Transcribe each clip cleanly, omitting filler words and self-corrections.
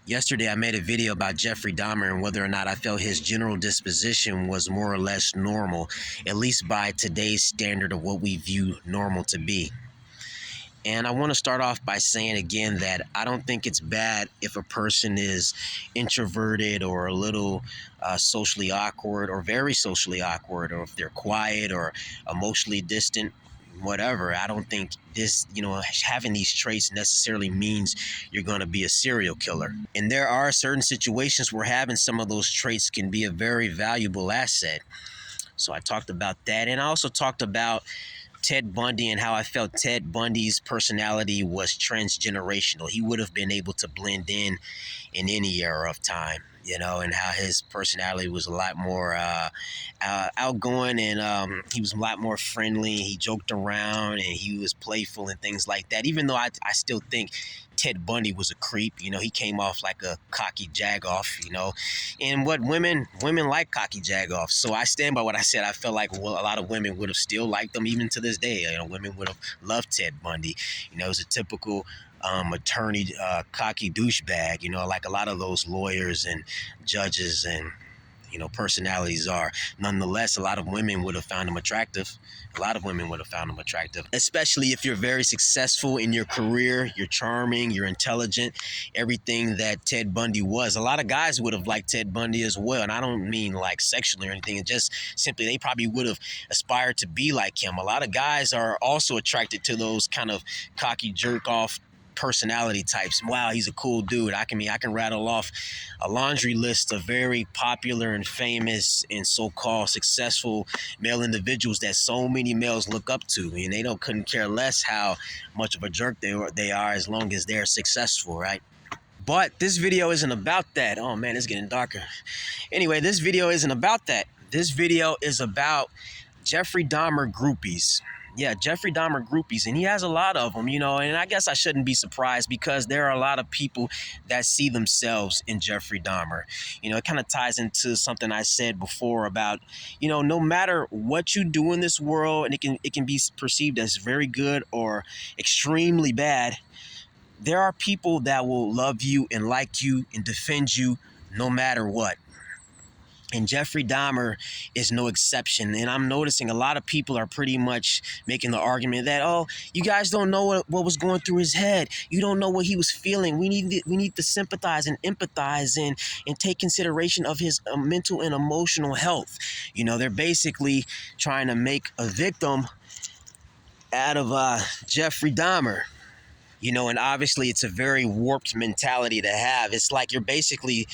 Yesterday, I made a video about Jeffrey Dahmer and whether or not I felt his general disposition was more or less normal, at least by today's standard of what we view normal to be. And I want to start off by saying again that I don't think it's bad if a person is introverted or a little socially awkward or very socially awkward, or if they're quiet or emotionally distant, whatever. I don't think this, having these traits necessarily means you're going to be a serial killer. And there are certain situations where having some of those traits can be a very valuable asset. So I talked about that. And I also talked about Ted Bundy and how I felt Ted Bundy's personality was transgenerational. He would have been able to blend in any era of time, and how his personality was a lot more outgoing, and he was a lot more friendly. He joked around and he was playful and things like that. Even though I still think Ted Bundy was a creep. He came off like a cocky jagoff, and what women like cocky jagoffs. So I stand by what I said. I felt like a lot of women would have still liked them even to this day. Women would have loved Ted Bundy. It was a typical attorney, cocky douchebag, like a lot of those lawyers and judges and personalities are. Nonetheless, a lot of women would have found him attractive. Especially if you're very successful in your career, you're charming, you're intelligent, everything that Ted Bundy was. A lot of guys would have liked Ted Bundy as well. And I don't mean like sexually or anything. It's just simply they probably would have aspired to be like him. A lot of guys are also attracted to those kind of cocky jerk off personality types. Wow, he's a cool dude. I can rattle off a laundry list of very popular and famous and so-called successful male individuals that so many males look up to, and they couldn't care less how much of a jerk they are as long as they're successful, right? But this video isn't about that. Oh man, it's getting darker. Anyway, this video isn't about that. This video is about Jeffrey Dahmer groupies. Yeah, Jeffrey Dahmer groupies, and he has a lot of them, and I guess I shouldn't be surprised because there are a lot of people that see themselves in Jeffrey Dahmer. It kind of ties into something I said before about, no matter what you do in this world, and it can be perceived as very good or extremely bad, there are people that will love you and like you and defend you no matter what. And Jeffrey Dahmer is no exception. And I'm noticing a lot of people are pretty much making the argument that, oh, you guys don't know what was going through his head. You don't know what he was feeling. We need to sympathize and empathize and take consideration of his mental and emotional health. They're basically trying to make a victim out of Jeffrey Dahmer. And obviously it's a very warped mentality to have. It's like you're basically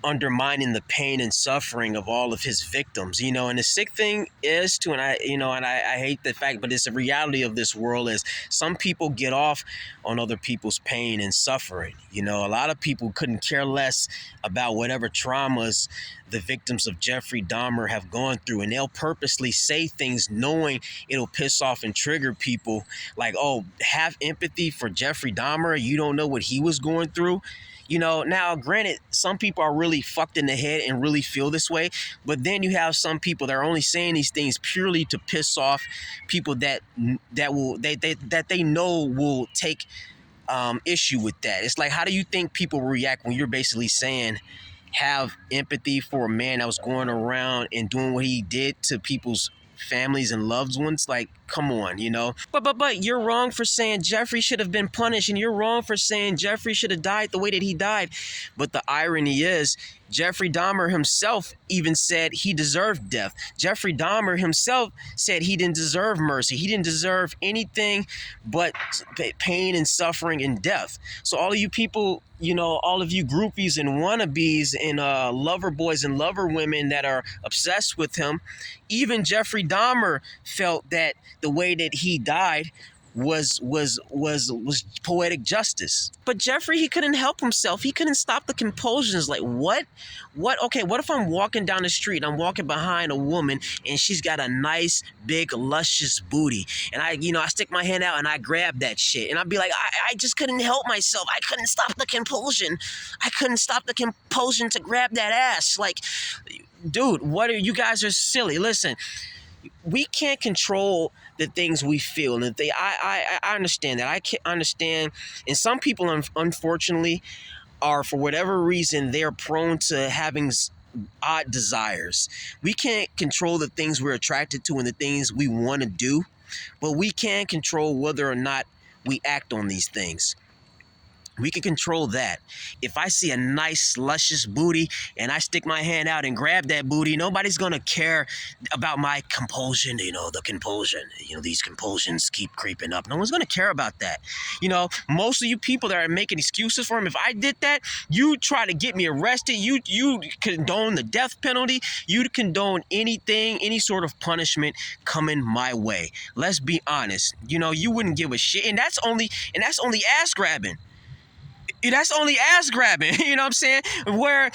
undermining the pain and suffering of all of his victims, and the sick thing is too, and I hate the fact, but it's a reality of this world, is some people get off on other people's pain and suffering. A lot of people couldn't care less about whatever traumas the victims of Jeffrey Dahmer have gone through, and they'll purposely say things knowing it'll piss off and trigger people, like, oh, have empathy for Jeffrey Dahmer, you don't know what he was going through. Now granted, some people are really fucked in the head and really feel this way, but then you have some people that are only saying these things purely to piss off people that they know will take issue with that. It's like, how do you think people react when you're basically saying have empathy for a man that was going around and doing what he did to people's families and loved ones? Like, come on, But you're wrong for saying Jeffrey should have been punished, and you're wrong for saying Jeffrey should have died the way that he died. But the irony is, Jeffrey Dahmer himself even said he deserved death. Jeffrey Dahmer himself said he didn't deserve mercy. He didn't deserve anything but pain and suffering and death. So all of you people, all of you groupies and wannabes and lover boys and lover women that are obsessed with him, even Jeffrey Dahmer felt that the way that he died was poetic justice. But Jeffrey, he couldn't help himself. He couldn't stop the compulsions. Like, what? Okay, what if I'm walking down the street and I'm walking behind a woman and she's got a nice, big, luscious booty, and I stick my hand out and I grab that shit, and I'd be like, I just couldn't help myself. I couldn't stop the compulsion. I couldn't stop the compulsion to grab that ass. Like, dude, you guys are silly. Listen, we can't control the things we feel, and I understand that. I can understand, and some people, unfortunately, are, for whatever reason, they're prone to having odd desires. We can't control the things we're attracted to and the things we want to do, but we can control whether or not we act on these things. We can control that. If I see a nice, luscious booty and I stick my hand out and grab that booty, nobody's going to care about my compulsion, the compulsion. These compulsions keep creeping up. No one's going to care about that. Most of you people that are making excuses for him, if I did that, you try to get me arrested. You condone the death penalty. You condone anything, any sort of punishment coming my way. Let's be honest. You wouldn't give a shit. And that's only ass grabbing. That's only ass grabbing, you know what I'm saying? Where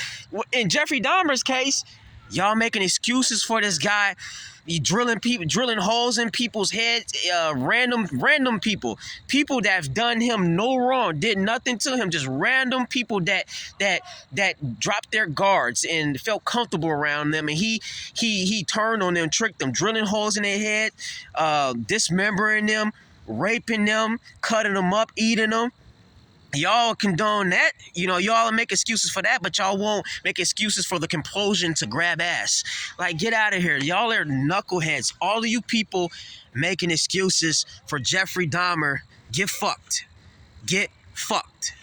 in Jeffrey Dahmer's case, y'all making excuses for this guy. You drilling holes in people's heads, random people that have done him no wrong, did nothing to him, just random people that dropped their guards and felt comfortable around them, and he turned on them, tricked them, drilling holes in their head, dismembering them, raping them, cutting them up, eating them. Y'all condone that, y'all make excuses for that, but y'all won't make excuses for the compulsion to grab ass. Like, get out of here. Y'all are knuckleheads. All of you people making excuses for Jeffrey Dahmer, get fucked. Get fucked.